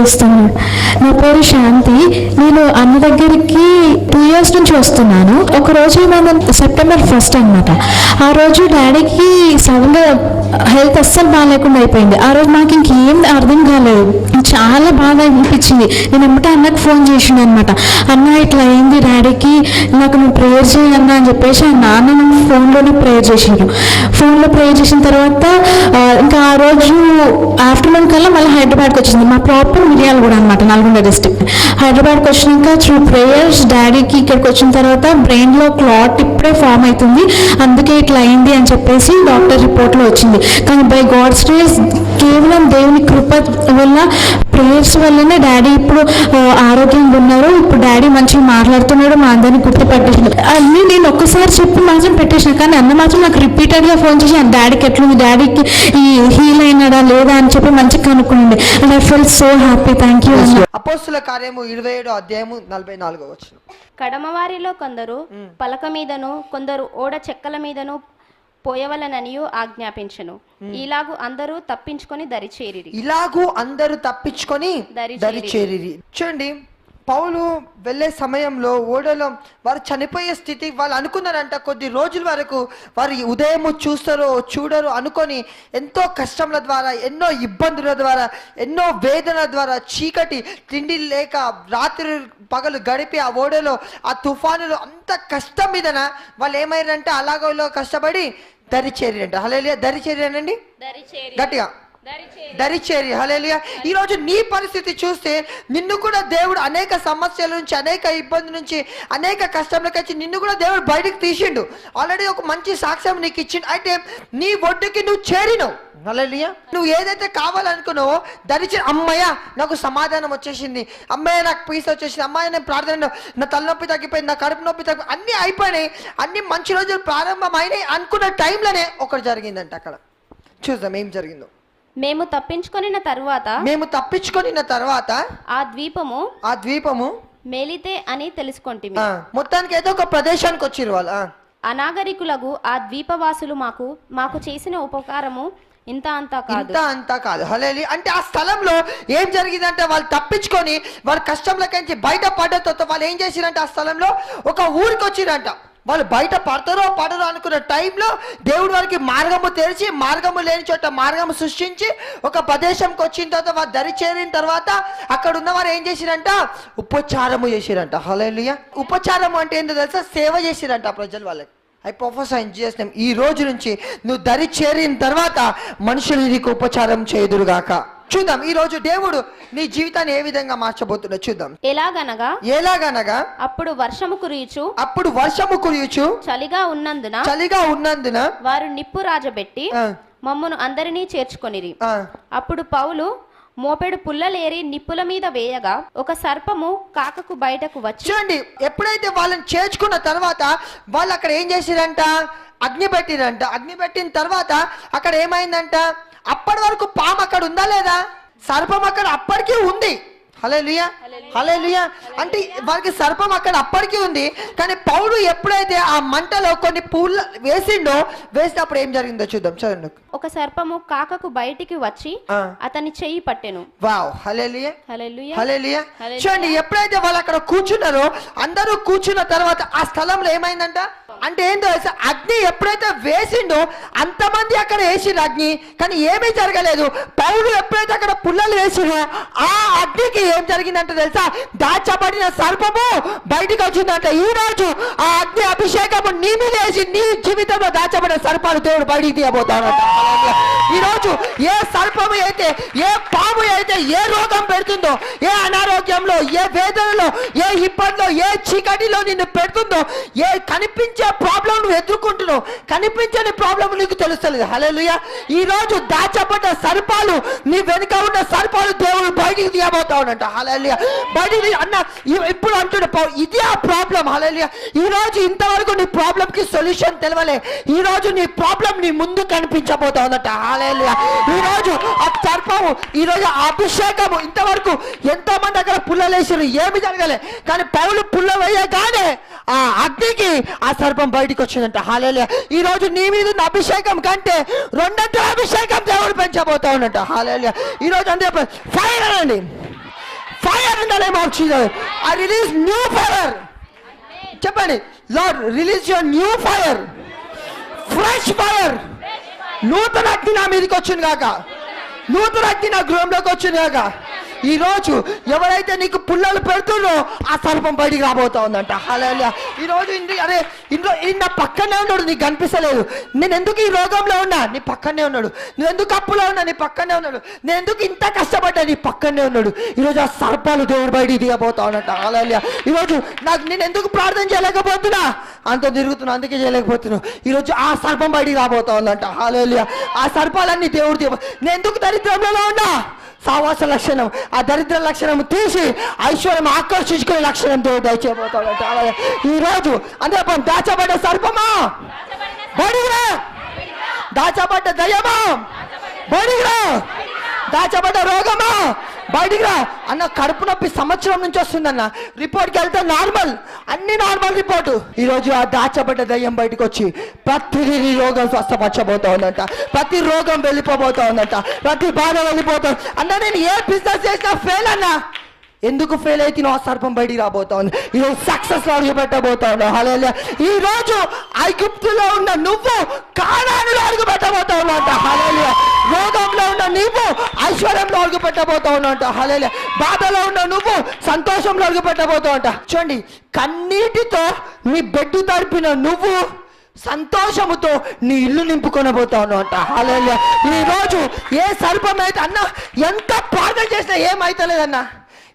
చేస్తున్నాడు. నా పేరు శాంతి. నేను అన్న దగ్గరికి 2 years నుంచి వస్తున్నాను. ఒకరోజు ఏమైందంటే September 1st అనమాట. ఆ రోజు డాడీకి సడన్గా హెల్త్ అస్సలు బాగాలేకుండా అయిపోయింది. ఆ రోజు నాకు ఇంకేం అర్థం కాలేదు, చాలా బాధ అనిపించింది. నేను ఎమ్మటే అన్నకు ఫోన్ చేసిండు అనమాట. అన్న ఇట్లా అయింది డాడీకి, నాకు నువ్వు ప్రేయర్ చేయన్నా అని చెప్పేసి ఆ నాన్న ఫోన్లోనే ప్రేయర్ చేసిండు. ఫోన్లో ప్రేయర్ చేసిన తర్వాత ఇంకా ఆ రోజు ఆఫ్టర్నూన్ కల్లా మళ్ళీ హైదరాబాద్కి వచ్చింది. మా ప్రాపర్ మిర్యాలగూడ అనమాట, నల్గొండ డిస్ట్రిక్ట్. హైదరాబాద్కి వచ్చినాక త్రూ ప్రేయర్స్ డాడీకి ఇక్కడికి వచ్చిన తర్వాత బ్రెయిన్లో క్లాట్ ఇప్పుడే ఫామ్ అవుతుంది, అందుకే ఇట్లా అయింది అని చెప్పేసి డాక్టర్ రిపోర్ట్లో వచ్చింది. కానీ బై గాడ్స్ గ్రేస్, కేవలం దేవుని కృప వల్ల, ప్రేయర్స్ వల్లనే డాడీ ఇప్పుడు ఆరోగ్యంగా ఉన్నారు. ఇప్పుడు డాడీ మంచిగా మాట్లాడుతున్నాడు, మా అందరినీ గుర్తుపట్టేసింది. అన్నీ నేను ఒక్కసారి చెప్పి మాత్రం పెట్టేసిన, కానీ అన్న మాత్రం నాకు రిపీటెడ్గా ఫోన్ చేసి డాడీకి ఎట్లుంది, డాడీకి ఈ హీల్ అయినాడా లేదా అని చెప్పి మంచిగా కనుక్కుంది. And I fell so happy. Thank you. అపోస్తుల కార్యము 27:44. కడమవారిలో కొందరు పలక మీదను కొందరు ఓడ చెక్కల మీదను పోయవలననియు ఆజ్ఞాపించను. ఇలాగు అందరూ తప్పించుకొని దరిచేరిరి. చూడండి, పౌలు వెళ్ళే సమయంలో ఓడలో వారు చనిపోయే స్థితి, వాళ్ళు అనుకున్నారంట కొద్ది రోజుల వరకు వారు ఉదయం చూడరు అనుకొని ఎంతో కష్టముల ద్వారా, ఎన్నో ఇబ్బందుల ద్వారా, ఎన్నో వేదన ద్వారా, చీకటి తిండి లేక రాత్రి పగలు గడిపి ఆ ఓడలో ఆ తుఫానులో అంత కష్టం మీదన వాళ్ళు ఏమైరంటే అలాగలో కష్టపడి దరిచేరిరంట. హల్లెలూయా. దరిచేరినండి గట్టిగా, దరిచేరి. హల్లెలూయా. ఈరోజు నీ పరిస్థితి చూస్తే నిన్ను కూడా దేవుడు అనేక సమస్యల నుంచి, అనేక ఇబ్బందుల నుంచి, అనేక కష్టంలోకి వచ్చి నిన్ను కూడా దేవుడు బయటకు తీసిండు. ఆల్రెడీ ఒక మంచి సాక్ష్యం నీకు ఇచ్చిండు. అయితే నీ ఒడ్డుకి నువ్వు చేరినవు. హల్లెలూయా. నువ్వు ఏదైతే కావాలనుకున్నావో దరిచేరి. అమ్మయ్య నాకు సమాధానం వచ్చేసింది, అమ్మయ్య నాకు పీస్ వచ్చేసింది, అమ్మాయి నేను ప్రార్థన, నా తలనొప్పి తగ్గిపోయింది, నా కడుపు నొప్పి తగ్గిపోయింది, అన్నీ అయిపోయినాయి, అన్ని మంచి రోజులు ప్రారంభమైనాయి అనుకున్న టైంలోనే ఒకటి జరిగిందంట. అక్కడ చూద్దాం ఏం జరిగిందో. మేము తప్పించుకొనిన తర్వాత ఆ ద్వీపము మేలితే అని తెలుసుకొంటిమి. మొత్తానికి ఏదో ఒక ప్రదేశానికి వచ్చిర్రు వాళ్ళు. అనాగరికులకు ఆ ద్వీపవాసులు మాకు చేసిన ఉపకారము ఇంత అంతా కాదు. హల్లెలూయా. అంటే ఆ స్థలంలో ఏం జరిగిందంటే వాళ్ళు తప్పించుకొని వాళ్ళ కష్టంలోకి బయట పడ్డతో వాళ్ళు ఏం చేసిరంటే ఆ స్థలంలో ఒక ఊరికి వచ్చిరంట. వాళ్ళు బయట పడతారో అనుకున్న టైంలో దేవుడు వారికి మార్గము తెరిచి, మార్గము లేని చోట మార్గము సృష్టించి ఒక ప్రదేశంకి వచ్చిన తర్వాత వారు దరి చేరిన తర్వాత అక్కడ ఉన్న వారు ఏం చేసిరంట, ఉపచారము చేసిరంట. హల్లెలూయా. ఉపచారము అంటే ఏంటో తెలుసా? సేవ చేసిరంట ప్రజలు వాళ్ళకి. ఐ ప్రొఫెసర్ చేసినాం, ఈ రోజు నుంచి నువ్వు దరి చేరిన తర్వాత మనుషులు నీకు ఉపచారం చేయుదురుగాక. చూద్దాం ఈ రోజు దేవుడు నీ జీవితాన్ని ఏ విధంగా మార్చబోతున్నా చూద్దాం. ఎలాగనగా అప్పుడు వర్షము కురియుచు చలిగా ఉన్నందున వారు నిప్పు రాజబెట్టి మమ్మను అందరినీ చేర్చుకొనిరి. అప్పుడు పౌలు మోపెడు పుల్లలేరి నిప్పుల మీద వేయగా ఒక సర్పము కాకకు బయటకు వచ్చి. చూడండి, ఎప్పుడైతే వాళ్ళని చేర్చుకున్న తర్వాత వాళ్ళు అక్కడ ఏం చేసిరంట, అగ్ని పెట్టిరంట. అగ్ని పెట్టిన తర్వాత అక్కడ ఏమైందంట, అప్పటి వరకు పాము అక్కడ ఉందా లేదా, సర్పం అక్కడ అప్పటికీ ఉంది. హల్లెలూయా. హల్లెలూయా. అంటే వారికి సర్పం అక్కడ అప్పటికీ ఉంది. కానీ పౌలు ఎప్పుడైతే ఆ మంటలో కొన్ని పూలు వేసినప్పుడు ఏం జరిగిందో చూద్దాం. చదువు. ఒక సర్పము కాకకు బయటికి వచ్చి అతని చెయ్యి పట్టెను. వావ్. హల్లెలూయా. హల్లెలూయా. చూడండి, ఎప్పుడైతే వాళ్ళు అక్కడ కూర్చున్నారో, అందరూ కూర్చున్న తర్వాత ఆ స్థలంలో ఏమైందంట అంటే ఏంటో అగ్ని ఎప్పుడైతే వేసిండో అంతమంది అక్కడ వేసిండు అగ్ని, కానీ ఏమీ జరగలేదు. పౌలు ఎప్పుడైతే అక్కడ పుల్లలు వేసిండో ఆ అగ్నికి ఏం జరిగిందంటే తెలుసా, దాచబడిన సర్పము బయటికి వచ్చిందంట. ఈ రోజు ఆ అగ్ని అభిషేకము నీ మీద వేసి నీ జీవితంలో దాచబడిన సర్పాలు దేవుడు బయటికి తీయబోతాడంట. ఈ రోజు ఏ సర్పము అయితే, ఏ పాము అయితే ఏ రోగం పెడుతుందో, ఏ అనారోగ్యంలో, ఏ వేదనలో, ఏ ఇబ్బందిలో, ఏ చీకటిలో నిన్ను పెడుతుందో, ఏ కనిపించే ప్రాబ్లం నువ్వు ఎదుర్కొంటున్నావు, కనిపించని ప్రాబ్లం నీకు తెలుస్తలేదు. హల్లెలూయా. ఈ రోజు దాచబడ్డ సర్పాలు, నీ వెనుక ఉన్న సర్పాలు దేవుడు బయటికి తీయబోతా ఉన్నట. హల్లెలూయా. బయటికి అన్న ఇప్పుడు అంటున్నా ఇది ఆ ప్రాబ్లం. హల్లెలూయా. ఈ రోజు ఇంతవరకు నీ ప్రాబ్లం కి సొల్యూషన్ తెలవలే, ఈ రోజు నీ ప్రాబ్లం నీ ముందు కనిపించబోతా ఉందట. హల్లెలూయా. ఈ రోజు ఆ సర్పము, ఈ రోజు అభిషేకము, ఇంతవరకు ఎంతో మంది అక్కడ పుల్లలేసారు, ఏమి జరగలే. కానీ పౌలు పుల్ల వేయగానే ఆ అగ్నికి ఆ సర్పం బయటికి వచ్చిందంట. హల్లెలూయా. ఈ రోజు నీ మీద ఉన్న అభిషేకం కంటే రెండంతల అభిషేకం దేవుడు పెంచబోతా ఉన్నట్ట. హల్లెలూయా. ఈ రోజు అంతే ఫైర్ అనండి. Fire in the name of Jesus. I release new fire. చెప్పండి, Lord release your new fire, fresh fire. నూతన అగ్ని నా మీదకి వచ్చింది కాక, నూతన అగ్ని నా గృహంలోకి వచ్చింది కాక. ఈ రోజు ఎవరైతే నీకు పుల్లలు పెడుతుందో ఆ సర్పం బయటికి రాబోతా ఉందంట. హల్లెలూయా. ఈ రోజు అరే ఇంట్లో నా పక్కనే ఉన్నాడు, నీకు కనిపిస్తలేదు. నేను ఎందుకు ఈ రోగంలో ఉన్నా, నీ పక్కనే ఉన్నాడు. నువ్వు ఎందుకు అప్పులో ఉన్నా, నీ పక్కనే ఉన్నాడు. నేను ఎందుకు ఇంత కష్టపడ్డా, నీ పక్కనే ఉన్నాడు. ఈరోజు ఆ సర్పాలు దేవుడు బయటికి దిగబోతా ఉన్నట్ట. హల్లెలూయా. ఈరోజు నేను ఎందుకు ప్రార్థన చేయలేకపోతున్నా, అంత తిరుగుతున్నా, అందుకే చేయలేకపోతున్నా. ఈరోజు ఆ సర్పం బయటికి రాబోతా ఉందంట. హల్లెలూయా. ఆ సర్పాలన్నీ దేవుడు నేను ఎందుకు దరిద్రంలో ఉన్నా, సావాస లక్షణం, ఆ దరిద్ర లక్షణం తీసి ఐశ్వర్యం ఆకర్షించుకునే లక్షణం దేవుడు దయచేయబోతాడంట. ఈ రోజు అందరూ దాచబడ్డ సర్పమా బడిరా, దాచబడ్డ దయ్యమా బడిరా, దాచబడ్డ రోగమా బయటికి రా. అన్న కడుపు నొప్పి సంవత్సరం నుంచి వస్తుందన్న, రిపోర్ట్కి వెళ్తే నార్మల్, అన్ని నార్మల్ రిపోర్టు. ఈరోజు ఆ దాచబడ్డ దయ్యం బయటకు వచ్చి ప్రతి రోగం స్వస్థపరచబోతా ఉందంట, ప్రతి రోగం వెళ్ళిపోబోతా ఉందంట, ప్రతి బాధ వెళ్ళిపోతా. అన్న నేను ఏ బిజినెస్ చేసినా ఫెయిల్ అన్నా, ఎందుకు ఫెయిల్ అయితే ఆ సర్పం బయటికి రాబోతా ఉంది. ఈరోజు సక్సెస్ అడుగు పెట్టబోతా ఉన్నావు. హల్లెలూయా. ఈ రోజు ఐగుప్తులో ఉన్న నువ్వు కానానులో అడుగు పెట్టబోతా ఉన్నావు. హల్లెలూయా. రోగంలో ఉన్న నువ్వు ఐశ్వర్యంలో అడుగు పెట్టబోతా ఉన్నావు. హల్లెలూయా. బాధలో ఉన్న నువ్వు సంతోషంలో అడుగు పెట్టబోతా ఉంటా. చూడండి, కన్నీటితో నీ బెడ్ తడిపిన నువ్వు సంతోషముతో నీ ఇల్లు నింపుకొనబోతా ఉన్నావు. హల్లెలూయా. ఈ రోజు ఏ సర్పం అయితే అన్న ఎంత ప్రార్థన చేసినా ఏమైతలేదన్నా,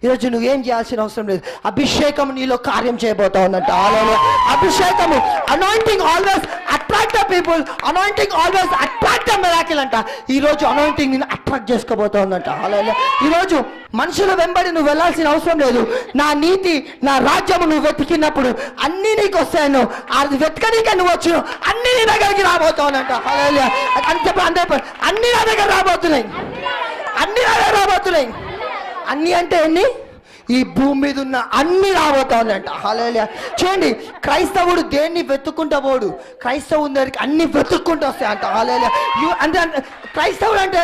ఈరోజు నువ్వేం చేయాల్సిన అవసరం లేదు. అభిషేకం నీలో కార్యం చేయబోతా ఉందంట. హల్లెలూయా. అభిషేకము, anointing always attract the people, anointing always attract the miracle అంట. ఈరోజు అనాయింటింగ్ నేను అట్రాక్ట్ చేసుకోబోతా ఉందంట. హల్లెలూయా. ఈరోజు మనుషుల వెంబడి నువ్వు వెళ్ళాల్సిన అవసరం లేదు. నా నీతి, నా రాజ్యము నువ్వు వెతికినప్పుడు అన్నీ నీకు వస్తాయను, అది వెతకనీకే నువ్వు వచ్చు, అన్నీ నీ దగ్గరికి రాబోతావునంట. హల్లెలూయా. అని చెప్పి అందరూ అన్నీ నా దగ్గర రాబోతున్నాయి, అన్నీ నా దగ్గర రాబోతున్నాయి. అన్నీ అంటే ఎన్ని? ఈ భూమి మీద ఉన్న అన్ని రాబోతా ఉందంట. హల్లెలూయా. చూడండి, క్రైస్తవుడు దేన్ని వెతుక్కుంటా పోడు, క్రైస్తవుని దగ్గరికి అన్ని వెతుక్కుంటూ వస్తాయి అంట. హల్లెలూయా. అంటే క్రైస్తవుడు అంటే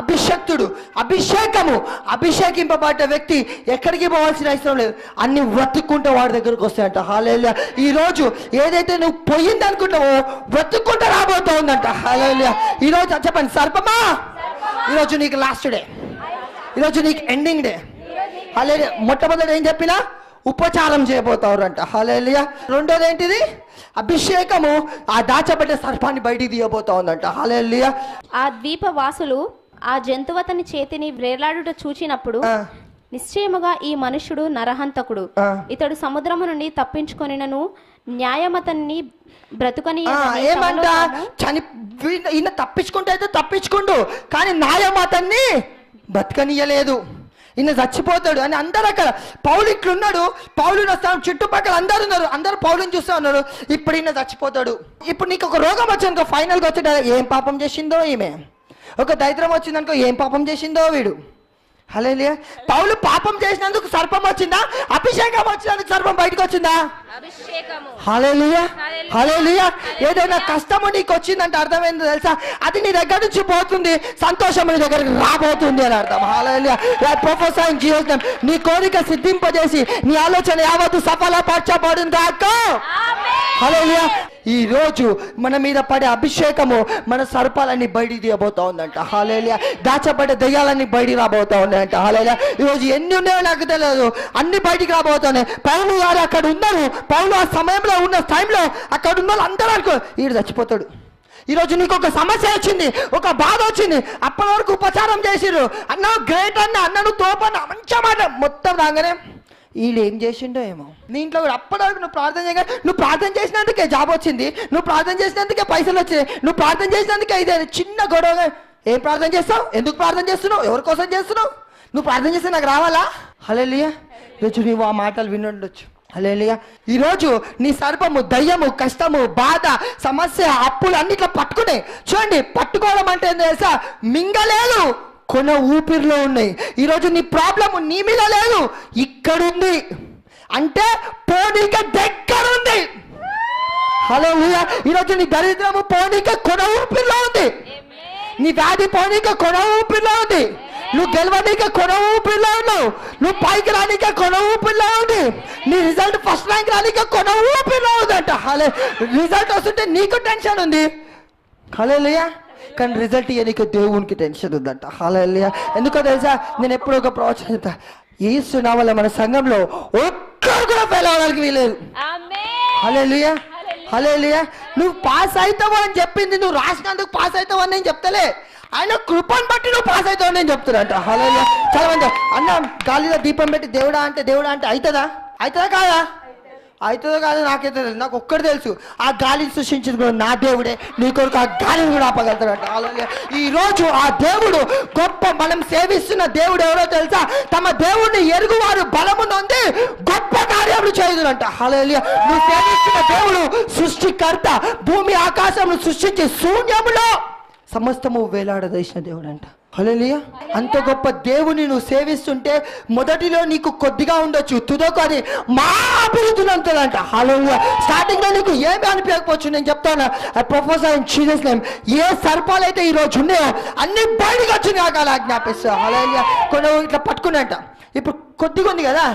అభిషక్తుడు, అభిషేకము, అభిషేకింపబడ్డ వ్యక్తి ఎక్కడికి పోవాల్సిన అవసరం లేదు, అన్ని వెతుక్కుంటూ వాడి దగ్గరకు వస్తాయంట. హల్లెలూయా. ఈరోజు ఏదైతే నువ్వు పోయింది అనుకుంటావో వెతుక్కుంటూ రాబోతా ఉందంట. హల్లెలూయా. ఈరోజు చెప్పండి, సర్పమా ఈరోజు నీకు లాస్ట్ డే, ఈరోజు నీకు ఎండింగ్ డే. హల్లెలూయా. మొట్టమొదటి ఏం చెప్పినా ఉపచారం చేయబోతారు అంట. హల్లెలూయా. రెండోది ఏంటిది? అభిషేకము, ఆ దాచబడ్డ సర్పాన్ని బయటికి తీయబోతా ఉందంట. హల్లెలూయా. ఆ ద్వీపవాసులు ఆ జంతువతని చేతిని వ్రేలాడుట చూచినప్పుడు నిశ్చయముగా ఈ మనుష్యుడు నరహంతకుడు, ఇతడు సముద్రము నుండి తప్పించుకొనినను న్యాయమతన్ని బ్రతుకని. ఏమంట, ఈయన తప్పించుకుంటే అయితే తప్పించుకుండు, కానీ న్యాయమతన్ని బ్రతకనీయలేదు, ఈయన చచ్చిపోతాడు అని అందరు అక్కడ. పౌలు ఇట్లున్నాడు, పౌలుని వస్తాను, చుట్టుపక్కల అందరు ఉన్నారు, అందరు పౌలుని చూస్తూ ఉన్నారు. ఇప్పుడు ఈయన చచ్చిపోతాడు. ఇప్పుడు నీకు ఒక రోగం వచ్చిందనుకో, ఫైనల్గా వచ్చేట ఏం పాపం చేసిందో ఈమె, ఒక దరిద్రం వచ్చిందనుకో ఏం పాపం చేసిందో వీడు. హల్లెలూయా. పౌలు పాపం చేసినందుకు సర్పం వచ్చిందా, అభిషేకం వచ్చినందుకు సర్పం బయటకు వచ్చిందా? హల్లెలూయా. హల్లెలూయా. ఏదైనా కష్టము నీకు వచ్చిందంటే అర్థమైందో తెలుసా, అది నీ దగ్గర నుంచి పోతుంది, సంతోషం నీ దగ్గరికి రాబోతుంది అని అర్థం. హల్లెలూయా. ప్రొఫెసర్ జీవితం నీ కోరిక సిద్ధింపజేసి నీ ఆలోచన యావత్తు సఫలపరచబడును గాక. హల్లెలూయా. ఈ రోజు మన మీద పడే అభిషేకము మన సర్పాలన్నీ బయటికి తీయబోతా ఉందంట. హల్లెలూయా. దాచబడ్డ దయ్యాలన్నీ బయటికి రాబోతా ఉన్నాయంట. హల్లెలూయా. ఈరోజు ఎన్ని ఉన్నాయో నాకు తెలియదు, అన్ని బయటికి రాబోతున్నాయి. పౌలు గారు అక్కడ ఉన్నారు, పౌలు ఆ సమయంలో ఉన్న టైంలో అక్కడ ఉన్న వాళ్ళు అందరూ అనుకో ఈడు చచ్చిపోతాడు. ఈరోజు నీకు ఒక సమస్య వచ్చింది, ఒక బాధ వచ్చింది, అప్పటి వరకు ఉపచారం చేసిర్రు, అన్న గ్రేట్ అన్న నువ్వు తోపన్న మంచి మాట, మొత్తం రాగానే వీళ్ళు ఏం చేసిండో ఏమో. నీ ఇంట్లో కూడా అప్పటి వరకు నువ్వు ప్రార్థన చేయగా, నువ్వు ప్రార్థన చేసినందుకే జాబ్ వచ్చింది, నువ్వు ప్రార్థన చేసినందుకే పైసలు వచ్చినాయి, నువ్వు ప్రార్థన చేసినందుకే ఇదే చిన్న గొడవ. ఏం ప్రార్థన చేస్తావు, ఎందుకు ప్రార్థన చేస్తున్నావు, ఎవరి కోసం చేస్తున్నావు? నువ్వు ప్రార్థన చేస్తే నాకు రావాలా? హల్లెలూయా. ఈరోజు నువ్వు ఆ మాటలు వినుండొచ్చు. హల్లెలూయా. ఈరోజు నీ సర్పము, దయ్యము, కష్టము, బాధ, సమస్య, అప్పులు అన్నిట్లో పట్టుకునే. చూడండి, పట్టుకోవడం అంటే ఏం తెలుసా, మింగలేదు, కొన ఊపిరిలో ఉన్నాయి. ఈరోజు నీ ప్రాబ్లము నీ మీద లేదు, ఇక్కడుంది, అంటే పోనీక దగ్గర ఉంది. హల్లెలూయా. ఈరోజు నీ దరిద్రము పోనీక కొన ఊపిరిలో ఉంది, నీ వ్యాధి పోనీక కొన ఊపిరిలో ఉంది, నువ్వు గెలవడానికి కొన ఊపిరిలో ఉన్నావు, నువ్వు పైకి రానికే కొన ఊపిరిలో ఉంది, నీ రిజల్ట్ ఫస్ట్ ర్యాంక్ రానికే కొన ఊపిరిలో ఉందంట. హలే రిజల్ట్ వస్తుంటే నీకు టెన్షన్ ఉంది, హల్లెలూయా. కానీ రిజల్ట్ ఇయ్యనీకు దేవునికి టెన్షన్ ఉందంట. హల్లెలూయా. ఎందుకో తెలుసా, నేను ఎప్పుడు ఒక ప్రవచనం చెప్తా, యేసు నా వల్ల మన సంఘంలో ఒక్కరు కూడా ఫెయిల్ అవ్వడానికి వీలేదు. హల్లెలూయా, హల్లెలూయా. నువ్వు పాస్ అవుతావు అని చెప్పింది, నువ్వు రాసినందుకు పాస్ అవుతావు అని నేను చెప్తలే, ఆయన కృపను బట్టి నువ్వు పాస్ అవుతావు నేను చెప్తున్నా. హల్లెలూయా. చాలా మంది అన్న గాలిలో దీపం పెట్టి దేవుడా అంటే అవుతుందా కాదా? అవుతుందో కాదు నాకైతే తెలుసు. నాకు ఒక్కటి తెలుసు, ఆ గాలిని సృష్టించింది కూడా నా దేవుడే, నీ కొరకు ఆ గాలిని కూడా ఆపగలుగుతాడంట. హల్లెలూయా. ఈ రోజు ఆ దేవుడు గొప్ప, మనం సేవిస్తున్న దేవుడు ఎవరో తెలుసా? తమ దేవుడిని ఎరుగువారు బలము నొంది గొప్ప కార్యములు చేయుదురంట. హల్లెలూయా. నువ్వు సేవిస్తున్న దేవుడు సృష్టికర్త, భూమి ఆకాశమును సృష్టించి శూన్యములో సమస్తము వేలాడదీసిన దేవుడు అంట. హల్లెలూయా. అంత గొప్ప దేవుని నువ్వు సేవిస్తుంటే మొదటిలో నీకు కొద్దిగా ఉండొచ్చు, తుదకు అది మా అభివృద్ధిని అంతదంట. హల్లెలూయా. స్టార్టింగ్ లో నీకు ఏమి అనిపించకపోవచ్చు, నేను చెప్తాను ప్రొఫెసర్ ఇన్ జీసస్ నేమ్, ఏ సర్పాలు అయితే ఈ రోజు ఉన్నాయో అన్ని బయటకు వచ్చి నాకు అలా జ్ఞాపిస్తా. హల్లెలూయా. కొన్ని ఇట్లా పట్టుకున్నట్ట, ఇప్పుడు కొద్దిగా ఉంది కదా,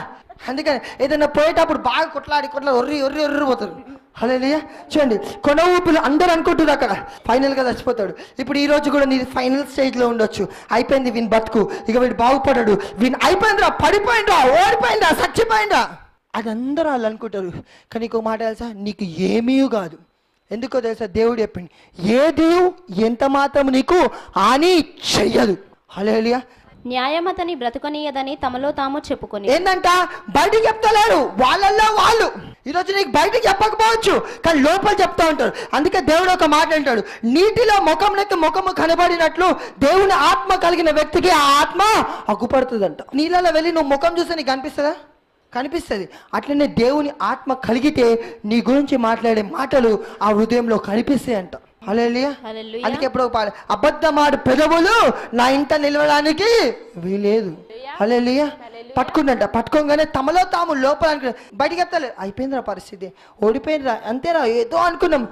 అందుకని ఏదైనా పోయేటప్పుడు బాగా కొట్లాడి ఒర్రి పోతారు. హల్లెలూయా. చూడండి, కొన ఊపిరి అందరూ అనుకుంటున్నారు అక్కడ ఫైనల్గా చచ్చిపోతాడు. ఇప్పుడు ఈ రోజు కూడా నీ ఫైనల్ స్టేజ్లో ఉండొచ్చు, అయిపోయింది వీని బతుకు, ఇక వీడు బాగుపడాడు, వీని అయిపోయిందిరా, పడిపోయిందా, ఓడిపోయిందా, చచ్చిపోయిందా, అది అందరూ వాళ్ళు అనుకుంటారు. కానీ ఇంకో మాట తెలుసా, నీకు ఏమీ కాదు. ఎందుకో తెలుసా, దేవుడు చెప్పింది, ఏది ఎంత మాత్రం నీకు హాని చెయ్యదు. హల్లెలూయా. న్యాయమతని బ్రతుకనీయదని తమలో తాము చెప్పుకొని ఏంటంట, బయటికి చెప్తలేరు, వాళ్ళల్లో వాళ్ళు. ఈరోజు నీకు బయటకు చెప్పకపోవచ్చు, కానీ లోపల చెప్తా ఉంటారు. అందుకే దేవుడు ఒక మాట అంటాడు, నీటిలో ముఖము కనబడినట్లు దేవుని ఆత్మ కలిగిన వ్యక్తికి ఆ ఆత్మ అగ్గుపడుతుందంట. నీళ్ళలో వెళ్ళి నువ్వు ముఖం చూస్తే నీకు కనిపిస్తుందా? కనిపిస్తుంది. అట్లనే దేవుని ఆత్మ కలిగితే నీ గురించి మాట్లాడే మాటలు ఆ హృదయంలో కనిపిస్తాయి అంట. హల్లెలూయా. అందుకే ఎప్పుడో పాడు, అబద్ధమాడు పెదవులు నా ఇంట నిలవడానికి వీలేదు. హల్లెలూయా. పట్టుకుందంట, పట్టుకోగానే తమలో తాము లోపల బయటికి చెప్తారు, అయిపోయిందిరా పరిస్థితి, ఓడిపోయిందిరా, అంతేరా, ఏదో అనుకున్నాం.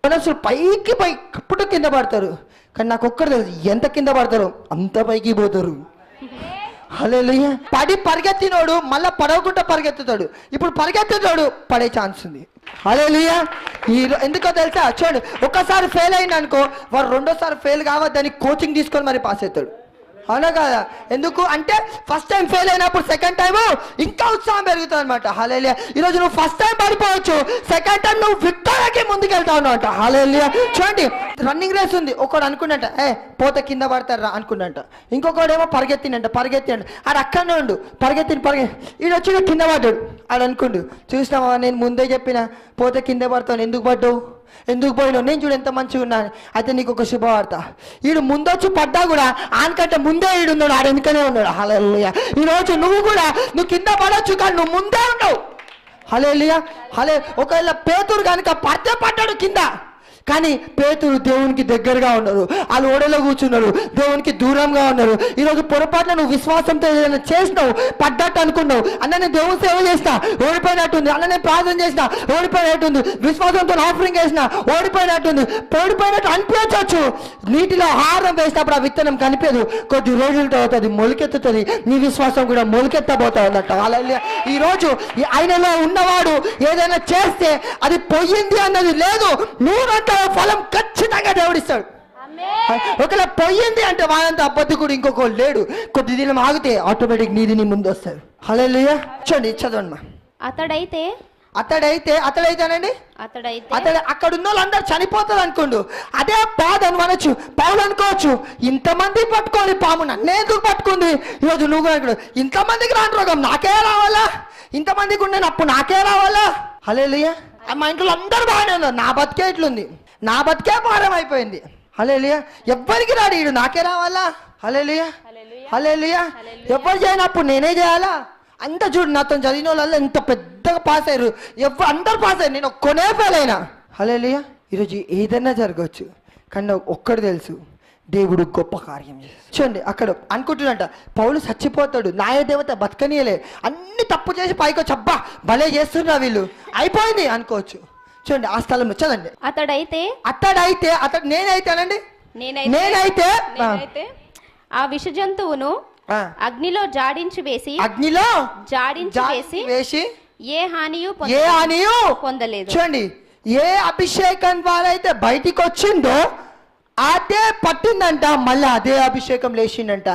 మనసులు పైకి కప్పుడు కింద పడతారు. కానీ నాకు ఒక్కటి తెలుసు, ఎంత కింద పడతారో అంత పైకి పోతారు. హల్లెలూయా. పడి పరిగెత్తినోడు మళ్ళీ పడవకుండా పరిగెత్తుతాడు, ఇప్పుడు పరిగెత్తుతాడు పడే ఛాన్స్ ఉంది. హల్లెలూయా. ఎందుకో తెలుసా, చూడండి, ఒక్కసారి ఫెయిల్ అయింది అనుకో, వాడు రెండోసారి ఫెయిల్ కావద్దని కోచింగ్ తీసుకొని మరి పాస్ అవుతాడు. అవునా కదా? ఎందుకు అంటే ఫస్ట్ టైం ఫెయిల్ అయినప్పుడు సెకండ్ టైం ఇంకా ఉత్సాహం పెరుగుతుంది అనమాట. హల్లెలూయా. ఈరోజు నువ్వు ఫస్ట్ టైం పడిపోవచ్చు, సెకండ్ టైం నువ్వు విక్టరీకి ముందుకెళ్తావు అనమాట. హల్లెలూయా. చూడండి, రన్నింగ్ రేస్ ఉంది, ఒకడు అనుకున్నట్ట పోతే కింద పడతారా అనుకున్నట్ట, ఇంకొకడేమో పరిగెత్తిండ ఆడు అక్కడనే ఉండు, పరిగెత్తి ఈడు వచ్చి కింద పడ్డాడు. ఆడు అనుకుండు, చూసినావా నేను ముందే చెప్పిన పోతే కింద పడతాను, ఎందుకు పడ్డావు, ఎందుకు పోయినావు, నేను చూడు ఎంత మంచిగా ఉన్నాను. అయితే నీకు ఒక శుభవార్త, ఈడు ముందొచ్చి పడ్డా కూడా ఆనకంటే ముందే ఈడున్నాడు, ఆడు ఎందుకనే ఉన్నాడు. హల్లెలూయా. ఈరోజు నువ్వు కింద పడవచ్చు, కానీ నువ్వు ముందే ఉన్నావు. హల్లెలూయా. ఒకవేళ పేతురు కనుక పడ్డాడు కింద, కానీ పేతురు దేవునికి దగ్గరగా ఉన్నారు, వాళ్ళు ఓడలో కూర్చున్నారు, దేవునికి దూరంగా ఉన్నారు. ఈరోజు పొరపాటున నువ్వు విశ్వాసంతో ఏదైనా చేసినావు, పడ్డట్టు అనుకున్నావు, అన్న నేను దేవుని సేవ చేసిన ఓడిపోయినట్టుంది, అన్న నేను ప్రార్థన చేసిన ఓడిపోయినట్టుంది, విశ్వాసంతో ఆఫరింగ్ చేసిన ఓడిపోయినట్టు అనిపించవచ్చు. నీటిలో ఆహారం వేసినప్పుడు ఆ విత్తనం కనిపించదు, కొద్ది రోజుల తర్వాత అది మొలకెత్తుతుంది, నీ విశ్వాసం కూడా మొలకెత్తబోతా ఉన్నట్టు. అలా ఈరోజు ఆయనలో ఉన్నవాడు ఏదైనా చేస్తే అది పోయింది అన్నది లేదు, నూరంత ఫలం ఖచ్చితంగా దేవుడిస్తాడు. ఒకవేళ పోయింది అంటే వాడంతా అబద్ధకుడు ఇంకొక లేడు, కొద్ది దినం ఆగితే ఆటోమేటిక్ నీ ముందు వస్తాడు. హల్లెలూయా. చూడండి, చదవండి. అతడైతే అతడైతేనండి అక్కడ ఉన్న వాళ్ళందరూ చనిపోతారు అనుకోండు, అదే బాధ అని అనొచ్చు. పౌలు అనుకోవచ్చు, ఇంతమంది పట్టుకోని పాము నన్నే ఎందుకు పట్టుకుంది, ఈరోజు నువ్వు అనుకో, ఇంతమందికి రాని రోగం నాకే రావాలా, ఇంతమందికి ఉండే అప్పు నాకే రావాలా. హల్లెలూయా. మా ఇంట్లో అందరూ బాగానే ఉన్నారు, నా బతికే ఇట్లుంది, నా బతికే భారం అయిపోయింది. హల్లెలూయా. ఎవ్వరికి రాడు, ఈడు నాకే రావాలా. హల్లెలూయా. హల్లెలూయా. ఎవరు చేయనప్పుడు నేనే చేయాలా? అంత చూడు, నాతో చదివిన వాళ్ళు ఎంత పెద్దగా పాస్ అయ్యారు, అందరు పాస్ అయ్యారు, నేను ఒక్కనే ఫెయిల్ అయినా. హల్లెలూయా. ఈరోజు ఏదైనా జరగవచ్చు, కానీ ఒక్కడు తెలుసు, దేవుడు గొప్ప కార్యం చేస్తాడు. చూడండి, అక్కడ అనుకుంటున్నట పౌలు చచ్చిపోతాడు, న్యాయదేవత బతకనీయలే, అన్ని తప్పు చేసి పైకి వచ్చి అబ్బా భలే చేస్తున్నా వీళ్ళు, అయిపోయింది అనుకోవచ్చు. చూడండి, ఆ స్థలంలో చదండి. అతడైతే నేనైతే ఆ విష జంతువును అగ్నిలో జాడించి వేసి ఏ హానియు పొందలేదు. చూడండి, ఏ అభిషేకం ద్వారా అయితే బయటికి వచ్చిందో అదే పట్టిందంట, మళ్ళీ అదే అభిషేకం లేచిందంట,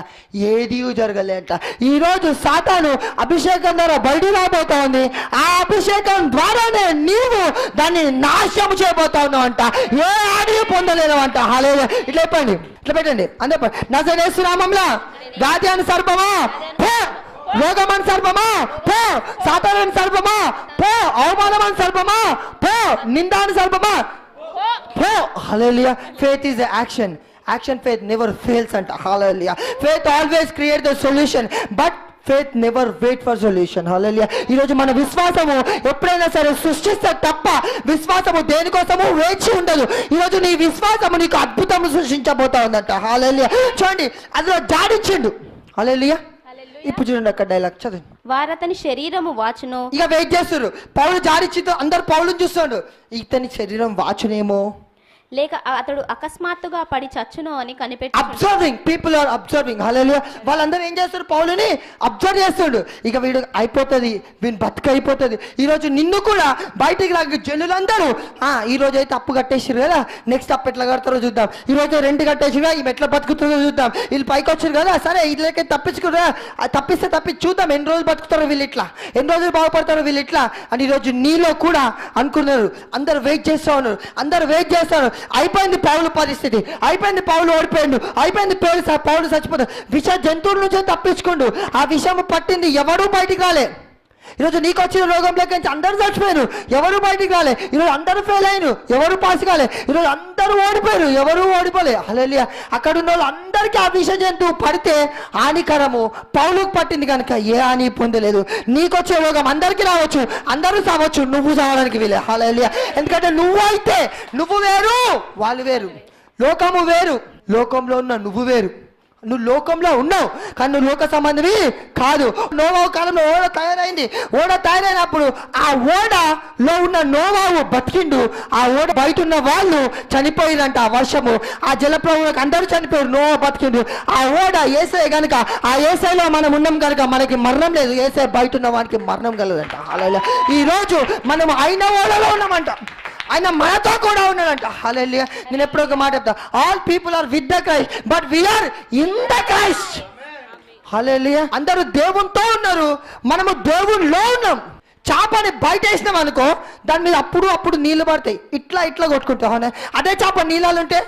ఏది జరగలేంట. ఈరోజు సాతాను అభిషేకం ద్వారా బయట రాబోతా ఉంది. ఆ అభిషేకం ద్వారానే నీవు దాన్ని నాశనం చేయబోతా ఉన్నావు అంట. ఏ హాని పొందలేను అంట. హల్లెలూయా. ఇట్లా చెప్పండి, ఇట్లా పెట్టండి. అందరూ నజరేసు నామములో గాద్యాను సర్పమా పో, రోగమని సర్పమా పో, సాతాను సర్పమా పో, అవమానమని సర్పమా పో, నిందాని సర్పమా పో. హల్లెలూయా. Faith is action. Faith never fails anta. Hallelujah. Faith always creates the solution, but faith never wait for solution. Hallelujah. ఈ రోజు మన విశ్వాసము ఎప్పుడైనా సరే సృష్టిస్తే తప్ప విశ్వాసము దేనికోసము వేచి ఉండదు. ఈ రోజు నీ విశ్వాసము నీకు అద్భుతము సృష్టించబోతా ఉందంట. హల్లెలూయా. చూడండి, అందులో జాడించిండు. హల్లెలూయా. ఇప్పుడు చూడండి అక్కడ డైలాగ్ చదువు. వారతని శరీరము వాచును. ఇక వెయిట్ చేస్తారు. పౌలు జాడించితో అందరు పౌలుని చూస్తాడు. ఇతని శరీరం వాచునేమో, లేక అతడు అకస్మాత్తుగా పడి చచ్చును అని కనిపెట్టి అబ్జర్వింగ్ పీపుల్ ఆర్ అబ్జర్వింగ్. హల్లెలూయా. వాళ్ళందరూ ఏం చేస్తారు? పౌలుని అబ్జర్వ్ చేస్తాడు. ఇక వీడు అయిపోతుంది, వీని బతుకు అయిపోతుంది. ఈరోజు నిన్ను కూడా బయటికి రాక జనులందరూ ఈ రోజు అయితే అప్పు కట్టేసారు కదా, నెక్స్ట్ అప్పు ఎట్లా కడతారో చూద్దాం. ఈ రోజు రెంట్ కట్టేసిరా, ఈమె ఎట్లా బతుకుతుందో చూద్దాం. వీళ్ళు పైకి వచ్చారు కదా, సరే ఇట్లకే తప్పించుకురా, తప్పిస్తే చూద్దాం ఎన్ని రోజులు బతుకుతారో వీళ్ళు ఇట్లా, ఎన్ని రోజులు బాగుపడతారో వీళ్ళు ఇట్లా అని ఈరోజు నీలో కూడా అనుకున్నారు. అందరు వెయిట్ చేస్తా ఉన్నారు, అందరు వెయిట్ చేస్తారు. అయిపోయింది పౌలు పరిస్థితి, అయిపోయింది పౌలు ఓడిపోయిండు, అయిపోయింది పౌలు చచ్చిపోతాడు. విష జంతువుల నుంచి తప్పించుకోండు. ఆ విషయం పట్టింది, ఎవడూ బయటికి రాలే. ఈరోజు నీకు వచ్చిన రోగం లెక్క అందరూ చచ్చిపోయారు, ఎవరు బయటికి రాలే. ఈరోజు అందరూ ఫెయిల్ అయ్యారు, ఎవరు పాస్ కాలే. ఈరోజు అందరూ ఓడిపోయారు, ఎవరు ఓడిపోలే. హల్లెలూయా. అక్కడ ఉన్న వాళ్ళు అందరికీ ఆ విష జంతువు పడితే హానికరము, పౌలుకు పట్టింది కనుక ఏ హాని పొందలేదు. నీకు వచ్చే రోగం అందరికీ రావచ్చు, అందరూ సావచ్చు, నువ్వు సావడానికి వీలే. హల్లెలూయా. ఎందుకంటే నువ్వు అయితే నువ్వు వేరు, వాళ్ళు వేరు, లోకము వేరు, లోకంలో ఉన్న నువ్వు వేరు. నువ్వు లోకంలో ఉన్నావు కానీ నువ్వు లోక సంబంధివి కాదు. నోవాహు కాలంలో ఓడ తయారైంది. ఓడ తయారైనప్పుడు ఆ ఓడలో ఉన్న నోవాహు బతికిండు, ఆ ఓడ బయట ఉన్న వాళ్ళు చనిపోయినంట. ఆ వర్షము, ఆ జలప్రవాహంలో అందరూ చనిపోయారు, నోవాహు బతికిండు. ఆ ఓడ యేసయ్య కనుక, ఆ యేసయ్యలో మనం ఉన్నాం కనుక మనకి మరణం లేదు. యేసయ్య బయట ఉన్న వానికి మరణం కలదంట. హల్లెలూయా. ఈ రోజు మనం అయిన ఓడలో ఉన్నామంట, ఆయన మనతో కూడా ఉన్నాడంట. హల్లెలూయా. నేను ఎప్పుడో ఒక మాట చెప్తా, all people are with the Christ but we are in the Christ. Hallelujah. అందరూ దేవునితో ఉన్నారు, మనము దేవునిలో ఉన్నాం. చేపని బయట వేసినాం అనుకో, దాని మీద అప్పుడు నీళ్లు పడతాయి, ఇట్లా కొట్టుకుంటాం. అదే చేప నీళ్ళలో ఉంటే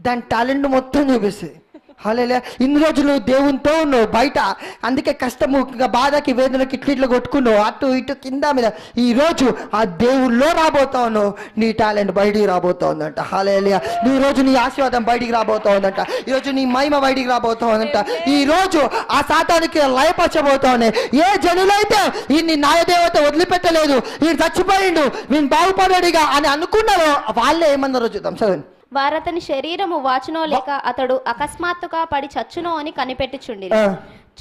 దాని టాలెంట్ మొత్తం చూపిస్తుంది. హల్లెలూయా. ఇన్ని రోజులు దేవునితో ఉన్నావు బయట, అందుకే కష్టము, బాధకి, వేదనకి ఇట్లా కొట్టుకున్నావు, అటు ఇటు కింద మీద. ఈ రోజు ఆ దేవుల్లో రాబోతా ఉన్నావు, నీ టాలెంట్ బయటికి రాబోతా ఉందంట. హల్లెలూయా. ఈ రోజు నీ ఆశీర్వాదం బయటికి రాబోతా ఉందంట. ఈ రోజు నీ మహిమ బయటికి రాబోతా ఉందంట. ఈ రోజు ఆ సాతానికి లయపరచబోతా ఉన్నాయి. ఏ జనులైతే ఈ న్యాయదేవత వదిలిపెట్టలేదు, ఈ చచ్చిపోయిండు, వీళ్ళు బాగుపడాడుగా అని అనుకున్నారో వాళ్ళే ఏమన్నారో చూద్దాం. చదవండి. వారతని శరీరము వాచునో లేక అతడు అకస్మాత్తుగా పడి చచ్చునో అని కనిపెట్టుచుండి.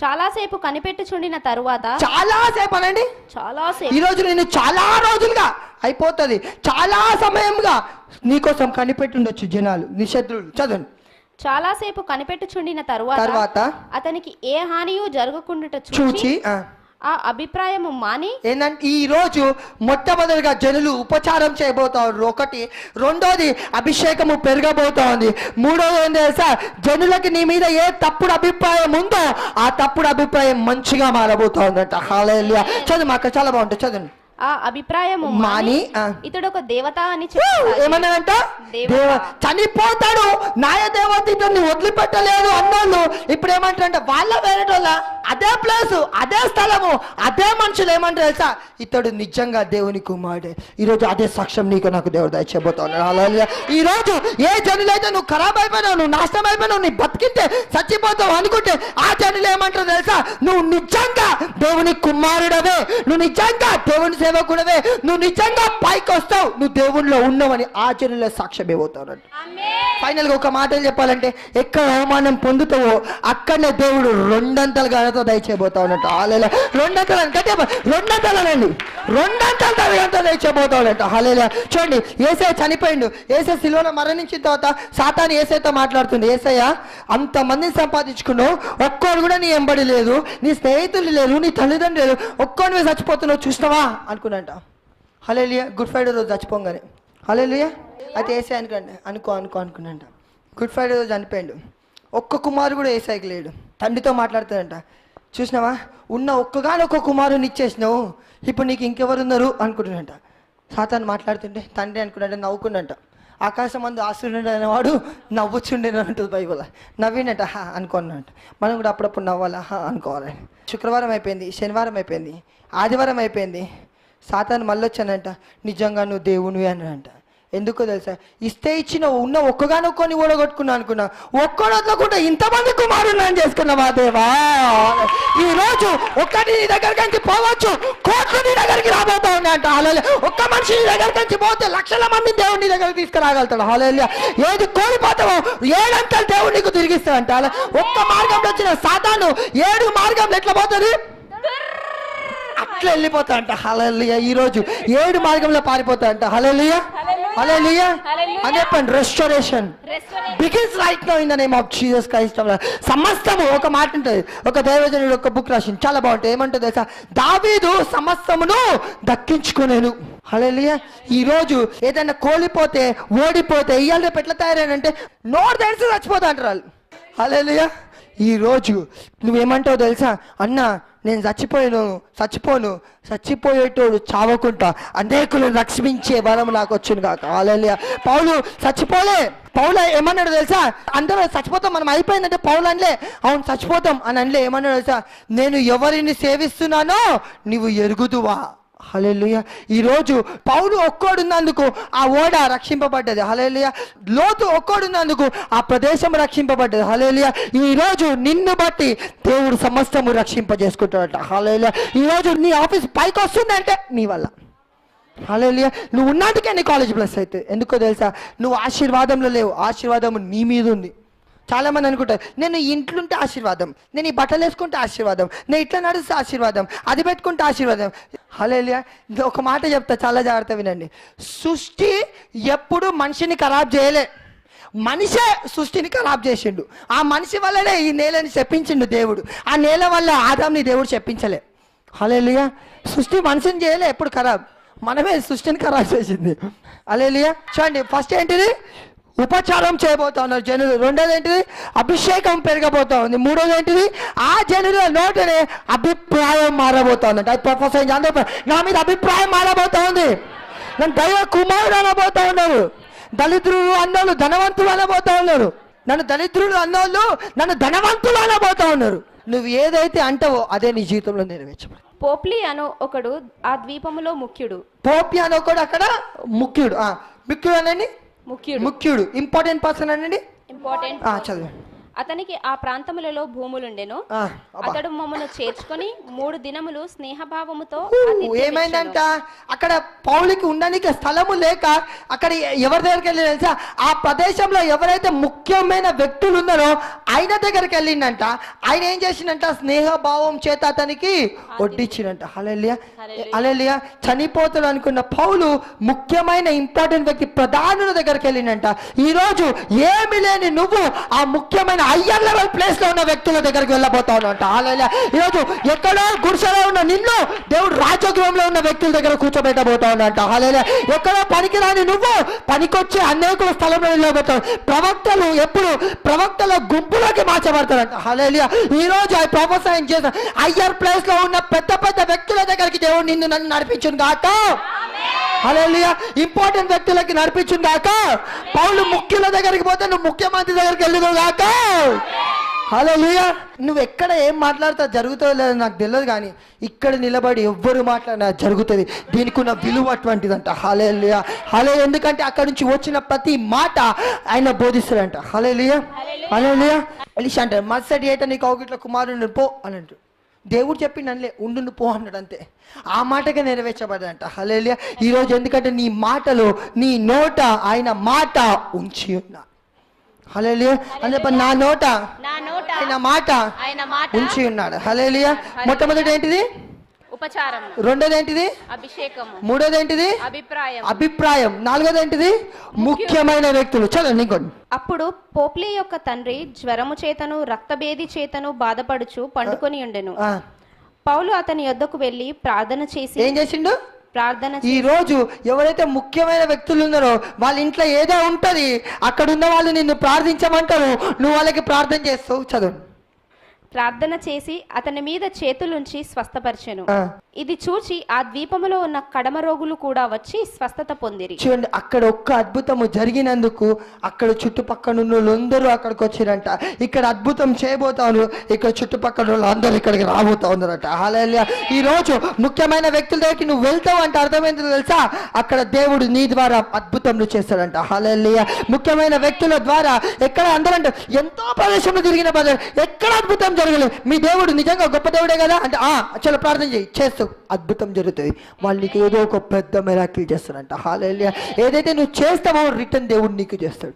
చాలాసేపు కనిపెట్టుచుండిన తరువాత, చాలాసేపు అనండి, చాలాసేపు, ఈ రోజు నేను చాలా రోజులుగా అయిపోతుంది, చాలా సమయంగా నీకోసం కనిపెట్టుండొచ్చు జనాలు, నీ శత్రువులు. చదవండి. చాలాసేపు కనిపెట్టుచుండిన తరువాత అతనికి ఏ హానియు జరగకుండా చూచి ఆ అభిప్రాయము మాని. ఏంటంటే ఈ రోజు మొట్టమొదటిగా జనులు ఉపచారం చేయబోతారు, ఒకటి. రెండోది అభిషేకము పెరగబోతా ఉంది. మూడోది ఏం తెలుసా? జనులకి నీ మీద ఏ తప్పుడు అభిప్రాయం ఉందో ఆ తప్పుడు అభిప్రాయం మంచిగా మారబోతా ఉందంట. హల్లెలూయా. చదువు, అక్కడ చాలా బాగుంటుంది, చదువు. ఆ అభిప్రాయము మాని ఇతడు ఒక దేవత అని ఏమన్నాడంట? చనిపోతాడు, న్యాయదేవత ఇతన్ని వదిలిపెట్టలేదు అన్నాళ్ళు ఇప్పుడు ఏమంటారంట? వాళ్ళ వేరేటోళ్ళ అదే ప్లేసు, అదే స్థలము, అదే మనుషులు ఏమంటారు తెలుసా? ఇతడు నిజంగా దేవుని కుమారుడే. ఈరోజు అదే సాక్ష్యం నీకు నాకు దేవుడు దయచేయబోతా ఉన్నాడు. హల్లెలూయా. ఈ రోజు ఏ జనులైతే నువ్వు ఖరాబ్ అయిపోయినావు, నువ్వు నాశనం అయిపోయినావు, నీ బతికితే చచ్చిపోతావు అనుకుంటే ఆ జనులు ఏమంటారు తెలుసా? నువ్వు నిజంగా దేవుని కుమారుడవే, నువ్వు నిజంగా దేవుని సేవకుడవే, నువ్వు నిజంగా పైకి వస్తావు, నువ్వు దేవునిలో ఉన్నావని ఆ జనుల సాక్ష్యం ఇవ్వబోతావు. ఫైనల్ గా ఒక మాట చెప్పాలంటే, ఎక్కడ అవమానం పొందుతావో అక్కడనే దేవుడు రెండంతలుగా తలాలతో దయచేయబోతా ఉన్నట్టు. హల్లెలూయా. రెండంతలు గట్టిగా రెండంతలనండి, రెండంతలు తలగంతో దయచేయబోతా ఉన్నట్టు. హల్లెలూయా. చూడండి, యేసయ్య చనిపోయిండు. యేసయ్య సిలువలో మరణించిన తర్వాత సాతాను యేసయ్యతో మాట్లాడుతుంది. యేసయ్య, అంతమందిని సంపాదించుకున్నావు, ఒక్కోరు కూడా నీ ఎంబడి లేదు, నీ స్నేహితులు లేరు, నీ తల్లిదండ్రులు లేరు, ఒక్కోనివే చచ్చిపోతున్నావు చూసినావా అనుకున్నంట. హల్లెలూయా. గుడ్ ఫ్రైడే రోజు చచ్చిపోగానే. హల్లెలూయా. అయితే యేసయ్య అనుకున్నంట. గుడ్ ఫ్రైడే రోజు చనిపోయాడు. ఒక్క కుమారు కూడా యేసయ్యకి లేడు. తండ్రితో మాట్లాడుతాడంట, చూసినావా ఉన్న ఒక్కగానొక్క కుమారుని ఇచ్చేసినావు, ఇప్పుడు నీకు ఇంకెవరు ఉన్నారు అనుకుంటున్నాడంట. సాతాను మాట్లాడుతుంటే తండ్రి అనుకున్నాడు, నవ్వుకున్నంట. ఆకాశం మందు ఆశ్రయుడు అనేవాడు నవ్వుచుండేను అంటుంది బైబిల్. నవ్వినట్ట అనుకున్నట్ట. మనం కూడా అప్పుడప్పుడు నవ్వాలా అనుకోవాలి. శుక్రవారం అయిపోయింది, శనివారం అయిపోయింది, ఆదివారం అయిపోయింది. సాతాను మళ్ళీ వచ్చానంట, నిజంగా నువ్వు దేవునివి అన్నాడంట. ఎందుకో తెలుసా, ఇస్తే ఇచ్చిన ఉన్న ఒక్కగానొక్కని ఓడగొట్టుకున్నా అనుకున్నా, ఒక్కడొద్దకుండా ఇంతమంది కుమారులను చేసుకున్నావా దేవా. ఈరోజు ఒక్కటి నీ దగ్గరికి నుంచి పోవచ్చు, కోట్లు నీ దగ్గరికి రాబోతా ఉన్నాయంట. హల్లెలూయా. ఒక్క మనిషి నీ దగ్గరికి నుంచి పోతే లక్షల మంది దేవుడు నీ దగ్గరికి తీసుకురాగలుగుతాడు. హల్లెలూయా. ఏది కోల్పోతావో 7 అంతలు దేవుడు నీకు తిరిగిస్తాడంట. ఒక్క మార్గంలో వచ్చిన సాతాను 7 మార్గంలో ఎట్లా పోతుంది, అట్లా వెళ్ళిపోతా అంట. హల్లెలూయా. ఈరోజు 7 మార్గంలో పారిపోతా అంట. హల్లెలూయా. హల్లెలూయా అని చెప్పండి. Restoration begins right now in the name of Jesus Christ. సమస్తము ఒక మాట ఉంటుంది. ఒక దైవజనుడు ఒక బుక్ రాసింది, చాలా బాగుంటుంది. ఏమంటుంది తెలుసా, దావీదు సమస్తమును దక్కించుకునేను. హల్లెలూయా. ఈరోజు ఏదైనా కోల్పోతే ఓడిపోతే ఇవాళ రేపు ఎట్లా తయారైనంటే నోరు తెలిసి చచ్చిపోతా అంటారు వాళ్ళు. హల్లెలూయా. ఈరోజు నువ్వేమంటావు తెలుసా, అన్న నేను చచ్చిపోను, చచ్చిపోయేటోడు చావకుంటా అనేకులు రక్షించే వరం నాకు వచ్చింది కాక. హల్లెలూయా. పౌలు చచ్చిపోలే. పౌలు ఏమన్నాడు తెలుసా, అందరూ చచ్చిపోతాం మనం అయిపోయిందంటే పౌలు అనలే, అవును చచ్చిపోతాం అని అనలే. ఏమన్నాడు తెలుసా, నేను ఎవరిని సేవిస్తున్నానో నీవు ఎరుగుదువా. హల్లెలూయా. ఈరోజు పౌలు ఒక్కోడున్నందుకు ఆ ఓడ రక్షింపబడ్డది. హల్లెలూయా. లోతు ఒక్కోడున్నందుకు ఆ ప్రదేశం రక్షింపబడ్డది. హల్లెలూయా. ఈరోజు నిన్ను బట్టి దేవుడు సమస్తము రక్షింపజేసుకుంటాడట. హల్లెలూయా. ఈరోజు నీ ఆఫీస్ పైకి వస్తుందంటే నీ వల్ల. హల్లెలూయా. నువ్వు ఉన్నందుకే నీ కాలేజ్ ప్లస్ అవుతుంది. ఎందుకో తెలుసా, నువ్వు ఆశీర్వాదంలో లేవు, ఆశీర్వాదం నీ మీద ఉంది. చాలామంది అనుకుంటారు, నేను ఇంట్లుంటే ఆశీర్వాదం, నేను ఈ బట్టలు వేసుకుంటే ఆశీర్వాదం, నేను ఇట్లా నడిస్తే ఆశీర్వాదం, అది పెట్టుకుంటే ఆశీర్వాదం. హల్లెలూయా. ఒక మాట చెప్తా, చాలా జాగ్రత్త వినండి. సృష్టి ఎప్పుడు మనిషిని ఖరాబ్ చేయలే, మనిషే సృష్టిని ఖరాబ్ చేసిండు. ఆ మనిషి వల్లనే ఈ నేలని చెప్పించిండు దేవుడు. ఆ నేల వల్ల ఆదాంని దేవుడు చెప్పించలే. హల్లెలూయా. సృష్టి మనిషిని చేయలే ఎప్పుడు ఖరాబ్, మనమే సృష్టిని ఖరాబ్ చేసింది. హల్లెలూయా. చూడండి, ఫస్ట్ ఏంటిది, ఉపచారం చేయబోతా ఉన్నారు జనులు. రెండోది ఏంటిది, అభిషేకం పెరగబోతా ఉంది. మూడోది ఏంటిది, ఆ జనుల నోటనే అభిప్రాయం మారబోతా ఉందంట. అది ప్రొఫెసర్ నా మీద అభిప్రాయం మారబోతా ఉంది. నన్ను దైవ కుమారుడు అనబోతా ఉన్నారు. దళిద్రులు అన్నోళ్ళు ధనవంతులు అనబోతా ఉన్నారు. నన్ను దళిద్రులు అన్నోళ్ళు నన్ను ధనవంతులు అనబోతా ఉన్నారు. నువ్వు ఏదైతే అంటావో అదే నీ జీవితంలో నెరవేర్చబడి. పోప్లి అను ఒకడు ఆ ద్వీపములో ముఖ్యుడు. పోప్లి అని ఒకడు అక్కడ ముఖ్యుడు. ముఖ్యుడు అనండి, ముఖ్యుడు ఇంపార్టెంట్ పర్సన్ అనండి, ఇంపార్టెంట్. చదవండి. అతనికి ఆ ప్రాంతములలో భూములుండెను. అతడు మమ్మను చేర్చుకొని 3 దినములు స్నేహభావముతో. ఏమైందంట, అక్కడ పౌలుకి ఉండడానికి స్థలము లేక అక్కడ ఎవరి దగ్గరికి వెళ్ళి తెలుసా, ఆ ప్రదేశంలో ఎవరైతే ముఖ్యమైన వ్యక్తులు ఉన్నారో ఆయన దగ్గరికి వెళ్ళిందంట. ఆయన ఏం చేసిందంట, స్నేహభావం చేత అతనికి వడ్డించిందంట. హల్లెలూయా. హల్లెలూయా. చనిపోతాడు అనుకున్న పౌలు ముఖ్యమైన ఇంపార్టెంట్ వ్యక్తి ప్రధానుల దగ్గరికి వెళ్ళిందంట. ఈరోజు ఏమి లేని నువ్వు ఆ ముఖ్యమైన హయ్యర్ లెవెల్ ప్లేస్ లో ఉన్న వ్యక్తుల దగ్గరికి వెళ్ళబోతా ఉన్నాంట. హల్లెలూయా. ఈరోజు ఎక్కడో గుడిసెలో ఉన్న నిన్ను దేవుడు రాజగృహంలో ఉన్న వ్యక్తుల దగ్గర కూర్చోబెట్టబోతా ఉన్నాంట. హల్లెలూయా. ఎక్కడో పనికిరాని నువ్వు పనికొచ్చే అనేక స్థలంలో వెళ్ళబోతావు. ప్రవక్తలు ఎప్పుడు ప్రవక్తల గుంపులోకి మార్చబడతారంట. హల్లెలూయా. ఈ రోజు ఆ ప్రొఫెసర్ చేసిన హయ్యర్ ప్లేస్ లో ఉన్న పెద్ద పెద్ద వ్యక్తుల దగ్గరికి దేవుడు నిన్ను నన్ను నడిపించును గాక. హల్లెలూయా. ఇంపార్టెంట్ వ్యక్తులకి నడిపించును గాక. పౌలు ముఖ్యుల దగ్గరికి పోతే నువ్వు ముఖ్యమంత్రి దగ్గరికి వెళ్ళదు గాక. హల్లెలూయా. నువ్వు ఎక్కడ ఏం మాట్లాడితే జరుగుతుందో లేదో నాకు తెలియదు, కానీ ఇక్కడ నిలబడి ఎవ్వరు మాట్లాడినా జరుగుతుంది. దీనికి ఉన్న విలువ అటువంటిదంట. హల్లెలూయా. హల్లెలూయా. ఎందుకంటే అక్కడ నుంచి వచ్చిన ప్రతి మాట ఆయన బోధిస్తాడంట. హల్లెలూయా. హల్లెలూయా. ఎలీషా అంటారు, మరుసటి ఏట నీకు కౌగిట్ల కుమారుని పో అని అంటారు. దేవుడు చెప్పిండు అనలే, ఉండు పో అన్నాడు అంతే. ఆ మాటగా నెరవేర్చబడ్డంట. హల్లెలూయా. ఈరోజు ఎందుకంటే నీ మాటలో నీ నోట ఆయన మాట ఉంచి ఉన్నా. హల్లెలూయా. అని చెప్ప నా నోట ఆయన మాట ఉంచి ఉన్నాడు. హల్లెలూయా. మొట్టమొదటి ఏంటిది? ఉపచారం. రెండోది ఏంటిది? అభిషేకం. మూడోది ఏంటిది? అభిప్రాయం. నాలుగోది ఏంటిది? ముఖ్యమైన వ్యక్తులు. చలండి ఇంకోటి. అప్పుడు పోప్లీ యొక్క తండ్రి జ్వరము చేతను రక్తభేది చేతను బాధపడుచు పండుకొని ఉండెను. పౌలు అతని యొద్దకు వెళ్లి ప్రార్థన చేసి ఏం చేసిండు? ఈ రోజు ఎవరైతే ముఖ్యమైన వ్యక్తులు ఉన్నారో వాళ్ళ ఇంట్లో ఏదో ఉంటది, అక్కడ ఉన్న వాళ్ళు నిన్ను ప్రార్థించమంటారు, నువ్వు వాళ్ళకి ప్రార్థన చేస్తావు. చదువు. ప్రార్థన చేసి అతని మీద చేతులుంచి స్వస్థపరిచెను. ఇది చూచి ఆ ద్వీపములో ఉన్న కడమ రోగులు కూడా వచ్చి స్వస్థత పొందిరి. చూడండి, అక్కడ ఒక్క అద్భుతము జరిగినందుకు అక్కడ చుట్టుపక్కల ఉన్న వాళ్ళందరూ అక్కడికి వచ్చిరంట. ఇక్కడ అద్భుతం చేయబోతాను, ఇక్కడ చుట్టుపక్కల వాళ్ళు అందరూ ఇక్కడికి రాబోతా ఉన్నారట. హల్లెలూయా. ఈ రోజు ముఖ్యమైన వ్యక్తుల దగ్గరికి నువ్వు వెళ్తావు అంటే అర్థమైందో తెలుసా? అక్కడ దేవుడు నీ ద్వారా అద్భుతములు చేస్తాడంట. హల్లెలూయా. ముఖ్యమైన వ్యక్తుల ద్వారా ఎక్కడ అందరంటే ఎంతో ప్రదేశంలో తిరిగిన ఎక్కడ అద్భుతం జరగలేదు. మీ దేవుడు నిజంగా గొప్ప దేవుడే కదా అంటే చలో ప్రార్థన చేయి, చేస్తావు, అద్భుతం జరుగుతుంది. వాళ్ళు నీకు ఏదో ఒక పెద్ద మిరాకిల్ చేస్తాడంట. హల్లెలూయా. ఏదైతే నువ్వు చేస్తావో రిటర్న్ దేవుడు నీకు చేస్తాడు.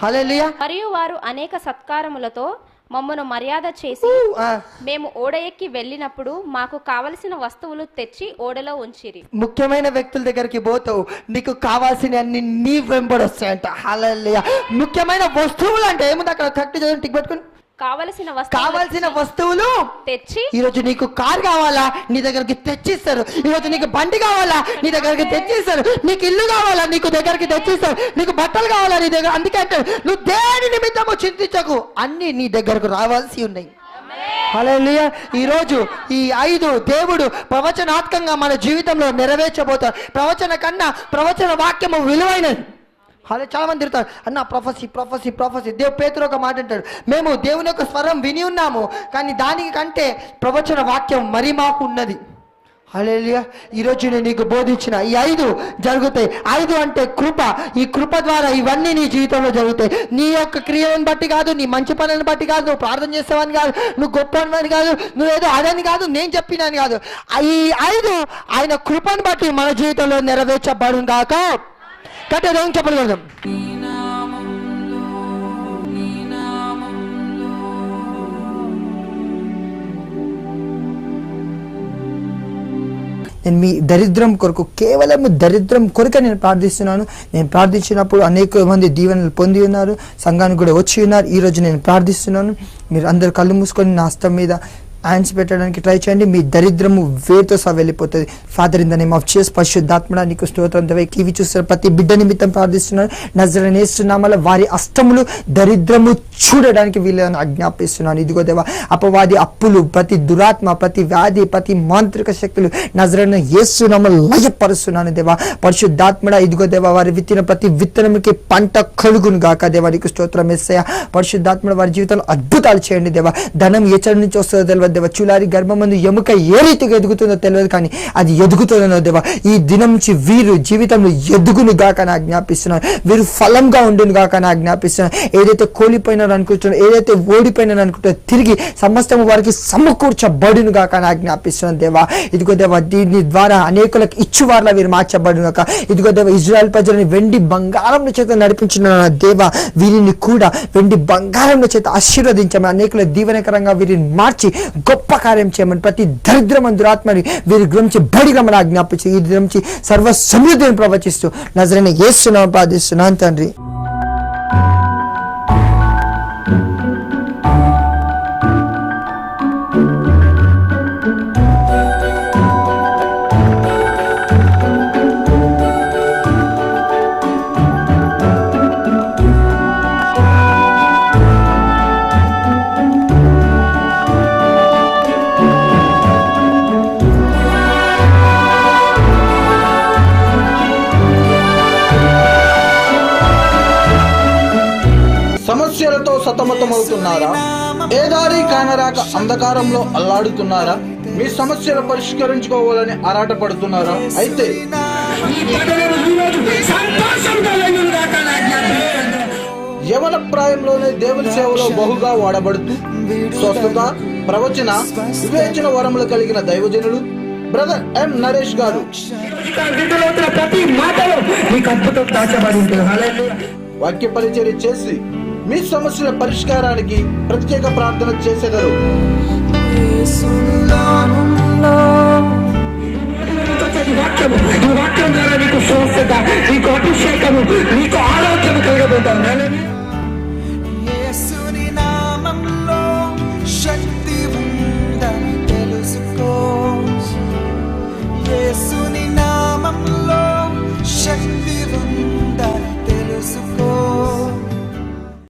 హల్లెలూయా. మరియు వారు అనేక సత్కారములతో మమ్మను మర్యాద చేసి మేము ఓడ ఎక్కి వెళ్ళినప్పుడు మాకు కావలసిన వస్తువులు తెచ్చి ఓడలో ఉంచిరి. ముఖ్యమైన వ్యక్తుల దగ్గరికి పోతావు, నీకు కావాల్సిన అన్ని నీ వెంబడొస్తాయంట. హల్లెలూయా. ముఖ్యమైన వస్తువులు అంటే ఏముంది అక్కడ? కరెక్ట్ చదువు, టిక్ పెట్టుకుని. కావాల్సిన వస్తువులు తెచ్చి, ఈరోజు నీకు కార్ కావాలా నీ దగ్గరికి తెచ్చిస్తారు. ఈరోజు నీకు బండి కావాలా నీ దగ్గరికి తెచ్చిస్తారు. నీకు ఇల్లు కావాలా నీకు దగ్గరికి తెచ్చిస్తారు. నీకు బట్టలు కావాలా నీ దగ్గర. అందుకంటే నువ్వు దేని నిమిత్తము చింతించకు, అన్ని నీ దగ్గరకు రావాల్సి ఉన్నాయి. హల్లెలూయా. ఈ రోజు ఈ 5 దేవుడు ప్రవచనాత్మకంగా మన జీవితంలో నెరవేర్చబోతారు. ప్రవచన కన్నా ప్రవచన వాక్యము విలువైనది. అలా చాలా మంది తిరుగుతారు, అన్న ప్రొఫెసీ. పేతురు ఒక మాట అంటాడు, మేము దేవుని యొక్క స్వరం విని ఉన్నాము, కానీ దానికి కంటే ప్రవచన వాక్యం మరి మాకు ఉన్నది. హల్లెలూయా. ఈరోజు నేను నీకు బోధించిన ఈ 5 జరుగుతాయి. 5 అంటే కృప. ఈ కృప ద్వారా ఇవన్నీ నీ జీవితంలో జరుగుతాయి. నీ యొక్క క్రియలను బట్టి కాదు, నీ మంచి పనులను బట్టి కాదు, నువ్వు ప్రార్థన చేస్తావని కాదు, నువ్వు గొప్పవని కాదు, నువ్వేదో అదని కాదు, నేను చెప్పినని కాదు. ఈ 5 ఆయన కృపను బట్టి మన జీవితంలో నెరవేర్చబడును గాక. కట్టేదేం చెప్పగలుగుతాం. నేను మీ దరిద్రం కొరకు, కేవలం దరిద్రం కొరకే నేను ప్రార్థిస్తున్నాను. నేను ప్రార్థించినప్పుడు అనేక మంది దీవెనలు పొంది ఉన్నారు, సంఘానికి కూడా వచ్చి ఉన్నారు. ఈరోజు నేను ప్రార్థిస్తున్నాను, మీరు అందరు కళ్ళు మూసుకొని నా హస్తం మీద హ్యాండ్స్ పెట్టడానికి ట్రై చేయండి. మీ దరిద్రము వేరుతో సహా వెళ్ళిపోతుంది. Father in the name of Jesus, పరిశుద్ధాత్మ నీకు స్తోత్రం. టీవీ చూస్తున్న ప్రతి బిడ్డ నిమిత్తం ప్రార్థిస్తున్నాను. నజరేయుడైన యేసు నామములో వారి అష్టములు దరిద్రము చూడడానికి వీళ్ళని ఆజ్ఞాపిస్తున్నాను. ఇదిగో దేవా, అపవాది అప్పులు, ప్రతి దురాత్మ, ప్రతి వ్యాధి, ప్రతి మాంత్రిక శక్తులు నజరేయుడైన యేసు నామములో లయపరుస్తున్నాను దేవా. పరిశుద్ధాత్మ ఇదిగో దేవా, వారి విత్తిన ప్రతి విత్తనముకి పంట కలుగును గాక దేవా. నీకు స్తోత్రం యేసయ్యా. పరిశుద్ధాత్మ వారి జీవితంలో అద్భుతాలు చేయండి దేవా. ధనం ఎచ్చడి నుంచి వస్తుందో తెలియదు దేవా. చూలారి గర్భమందు ఎముక ఏ రీతిగా ఎదుగుతుందో తెలియదు, కానీ అది ఎదుగుతుందో దేవా. ఈ దినం నుంచి వీరు జీవితంలో ఎదుగును గాక నా జ్ఞాపిస్తున్నాను. వీరు ఫలంగా ఉండును గాక నా జ్ఞాపిస్తున్నాను. ఏదైతే కోల్పోయినారు అనుకుంటున్నారో, ఏదైతే ఓడిపోయినారు అనుకుంటారో, తిరిగి సమస్తము వారికి సమకూర్చబడును గాక నా జ్ఞాపిస్తున్నాను దేవా. ఇదిగో దేవా, దీని ద్వారా అనేకులకు ఇచ్చువార్లా వీరు మార్చబడును గాక. ఇదిగో దేవా, ఇజ్రాయెల్ ప్రజలని వెండి బంగారం చేత నడిపించిన దేవా, వీరిని కూడా వెండి బంగారం చేత ఆశీర్వదించమని, అనేకుల దీవెనకరంగా వీరిని మార్చి గొప్ప కార్యం చేయమని, ప్రతి దరిద్రమైన దురాత్మని వీరి గురించి బడిగా మన ఆజ్ఞాపించి ఈ గురించి సర్వ సమృద్ధిని ప్రవచిస్తూ నజరేయుడైన యేసు నామములో ప్రార్థిస్తున్నాను తండ్రి. సమస్యలతో సతమతమవుతున్నారా? ఏ దారి కానరాక అంధకారంలో అల్లాడుతున్నారా? మీ సమస్యలు పరిష్కరించుకోవాలని ఆరాటపడుతున్నారా? అయితే యవన ప్రాయంలోనే దేవుని సేవలో బహుగా వాడబడుతూ స్వస్థత, ప్రవచన, వివేచన వరములు కలిగిన దైవజనులు బ్రదర్ ఎం నరేష్ గారు వాక్య పరిచర్య చేసి మీ సమస్యల పరిష్కారానికి ప్రత్యేక ప్రార్థన చేసేదారు. వాక్యం ద్వారా నీకు స్వస్థత, నీకు అభిషేకము, నీకు ఆరోగ్యం కలగబోతాం.